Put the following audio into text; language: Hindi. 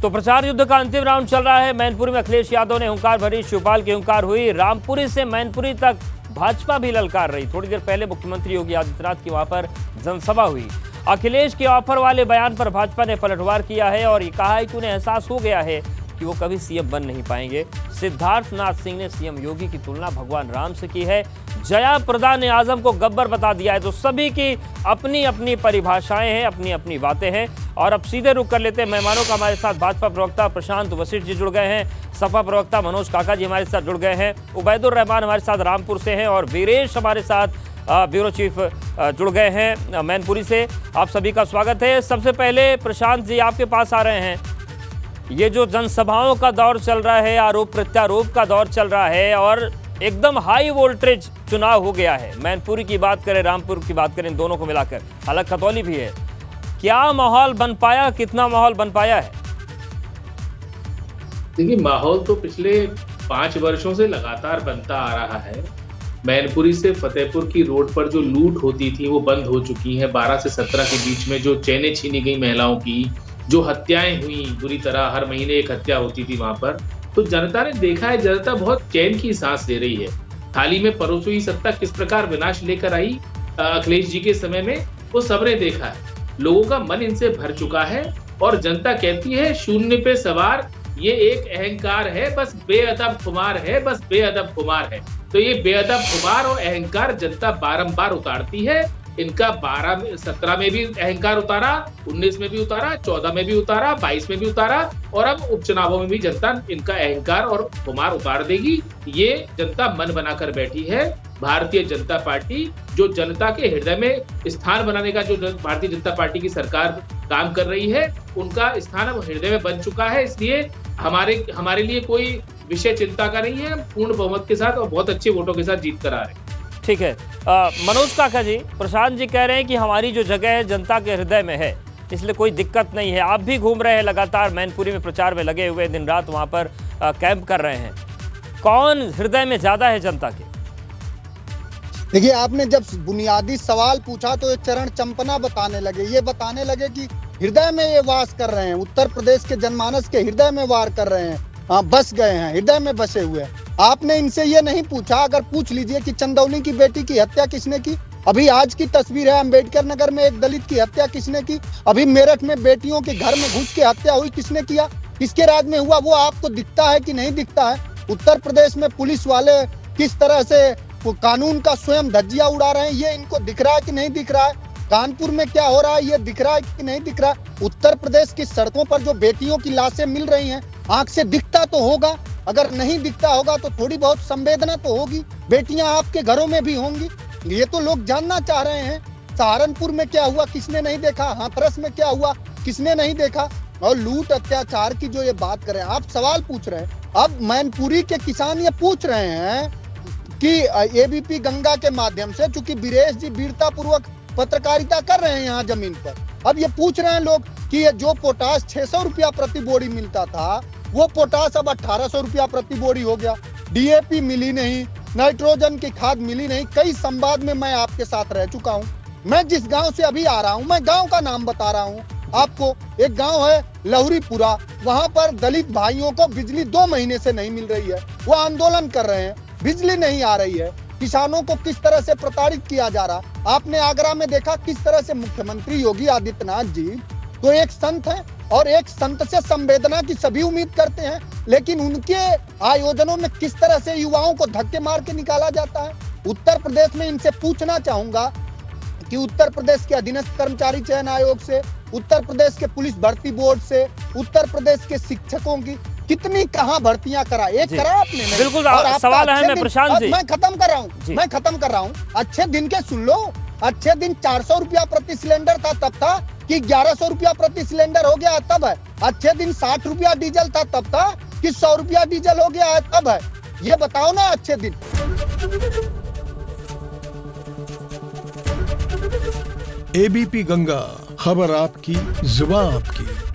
तो प्रचार युद्ध का अंतिम राउंड चल रहा है। मैनपुरी में अखिलेश यादव ने हुंकार भरी, शिवपाल की हुंकार हुई। रामपुरी से मैनपुरी तक भाजपा भी ललकार रही। थोड़ी देर पहले मुख्यमंत्री योगी आदित्यनाथ की वहां पर जनसभा हुई। अखिलेश के ऑफर वाले बयान पर भाजपा ने पलटवार किया है और ये कहा है कि उन्हें एहसास हो गया है कि वो कभी सीएम बन नहीं पाएंगे। सिद्धार्थनाथ सिंह ने सीएम योगी की तुलना भगवान राम से की है। जया प्रदा ने आजम को गब्बर बता दिया है। तो सभी की अपनी अपनी परिभाषाएं हैं, अपनी अपनी बातें हैं। और अब सीधे रुक कर लेते हैं मेहमानों का। हमारे साथ भाजपा प्रवक्ता प्रशांत वशिष्ठ जी जुड़ गए हैं, सपा प्रवक्ता मनोज काका जी हमारे साथ जुड़ गए हैं, उबैदुर रहमान हमारे साथ रामपुर से हैं और वीरेश हमारे साथ ब्यूरो चीफ जुड़ गए हैं मैनपुरी से। आप सभी का स्वागत है। सबसे पहले प्रशांत जी आपके पास आ रहे हैं। ये जो जनसभाओं का दौर चल रहा है, आरोप प्रत्यारोप का दौर चल रहा है और एकदम हाई वोल्टेज चुनाव हो गया है। मैनपुरी की बात करें, रामपुर की बात करें, दोनों को मिलाकर, हालांकि खतौली भी है। क्या माहौल बन पाया, कितना माहौल बन पाया है? देखिए, माहौल तो पिछले 5 वर्षों से लगातार बनता आ रहा है। मैनपुरी से फतेहपुर की रोड पर जो लूट होती थी वो बंद हो चुकी है। 12 से 17 के बीच में जो चैनें छीनी गई महिलाओं की, जो हत्याएं हुई बुरी तरह, हर महीने एक हत्या होती थी वहां पर, तो जनता ने देखा है, जनता बहुत चैन की सांस ले रही है। हाल ही में परोसी हुई सत्ता किस प्रकार विनाश लेकर आई अखिलेश जी के समय में, वो सबने देखा है। लोगों का मन इनसे भर चुका है और जनता कहती है शून्य पे सवार ये एक अहंकार है, बस बेअदब खुमार है, बस बेअदब खुमार है। तो ये बेअदब खुमार और अहंकार जनता बारंबार उतारती है। इनका 17 में भी अहंकार उतारा, 19 में भी उतारा, 14 में भी उतारा, 22 में भी उतारा और अब उपचुनावों में भी जनता इनका अहंकार और खुमार उतार देगी। ये जनता मन बनाकर बैठी है। भारतीय जनता पार्टी जो जनता के हृदय में स्थान बनाने का, जो भारतीय जनता पार्टी की सरकार काम कर रही है, उनका स्थान अब हृदय में बन चुका है। इसलिए हमारे लिए कोई विषय चिंता का नहीं है। पूर्ण बहुमत के साथ और बहुत अच्छे वोटों के साथ जीत कर आ रहे हैं। ठीक है। मनोज काका जी, प्रशांत जी कह रहे हैं कि हमारी जो जगह है जनता के हृदय में है, इसलिए कोई दिक्कत नहीं है। आप भी घूम रहे हैं लगातार, मैनपुरी में प्रचार में लगे हुए, दिन रात वहां पर कैंप कर रहे हैं। कौन हृदय में ज्यादा है जनता के? देखिए, आपने जब बुनियादी सवाल पूछा तो ये चरण चंपना बताने लगे। ये बताने लगे कि हृदय में ये वास कर रहे हैं, उत्तर प्रदेश के जनमानस के हृदय में वार कर रहे हैं, बस गए हैं, हृदय में बसे हुए हैं। आपने इनसे ये नहीं पूछा, अगर पूछ लीजिए कि चंदौली की बेटी की हत्या किसने की, अभी आज की तस्वीर है, अंबेडकर नगर में एक दलित की हत्या किसने की, अभी मेरठ में बेटियों के घर में घुस के हत्या हुई, किसने किया, किसके राज में हुआ, वो आपको दिखता है कि नहीं दिखता है? उत्तर प्रदेश में पुलिस वाले किस तरह से कानून का स्वयं धज्जियां उड़ा रहे हैं, ये इनको दिख रहा है कि नहीं दिख रहा है? कानपुर में क्या हो रहा है, ये दिख रहा है कि नहीं दिख रहा है? उत्तर प्रदेश की सड़कों पर जो बेटियों की लाशें मिल रही हैं, आंख से दिखता तो होगा, अगर नहीं दिखता होगा तो थोड़ी बहुत संवेदना तो होगी। बेटियां आपके घरों में भी होंगी, ये तो लोग जानना चाह रहे हैं। सहारनपुर में क्या हुआ, किसने नहीं देखा? हाथरस में क्या हुआ, किसने नहीं देखा? और लूट अत्याचार की जो ये बात करें, आप सवाल पूछ रहे हैं। अब मैनपुरी के किसान ये पूछ रहे हैं कि एबीपी गंगा के माध्यम से, चूंकि वीरेश जी वीरता पूर्वक पत्रकारिता कर रहे हैं यहाँ जमीन पर, अब ये पूछ रहे हैं लोग कि ये जो पोटास 600 रुपया प्रति बोरी मिलता था, वो पोटास अब 1800 रुपया प्रति बोरी हो गया। डीएपी मिली नहीं, नाइट्रोजन की खाद मिली नहीं। कई संवाद में मैं आपके साथ रह चुका हूँ। मैं जिस गांव से अभी आ रहा हूँ, मैं गांव का नाम बता रहा हूँ आपको। एक गांव है लहुरीपुरा, वहां पर दलित भाइयों को बिजली 2 महीने से नहीं मिल रही है। वो आंदोलन कर रहे हैं, बिजली नहीं आ रही है। किसानों को किस तरह से प्रताड़ित किया जा रहा। आपने आगरा में देखा किस तरह से मुख्यमंत्री योगी आदित्यनाथ जी तो एक संत है और एक संत से संवेदना की सभी उम्मीद करते हैं, लेकिन उनके आयोजनों में किस तरह से युवाओं को धक्के मार के निकाला जाता है। उत्तर प्रदेश में इनसे पूछना चाहूंगा कि उत्तर प्रदेश के अधीनस्थ कर्मचारी चयन आयोग से, उत्तर प्रदेश के पुलिस भर्ती बोर्ड से, उत्तर प्रदेश के शिक्षकों की कितनी कहाँ भर्तियां करा, एक करा आपने? बिल्कुल सवाल है। मैं प्रशांत जी, मैं खत्म कर रहा हूँ। अच्छे दिन के सुन लो। अच्छे दिन 400 रुपया प्रति सिलेंडर था तब था कि 1100 रुपया प्रति सिलेंडर हो गया तब है? अच्छे दिन 60 रुपया डीजल था तब था कि 100 रुपया डीजल हो गया है तब है? ये बताओ ना अच्छे दिन। एबीपी गंगा, खबर आपकी, जुबान आपकी।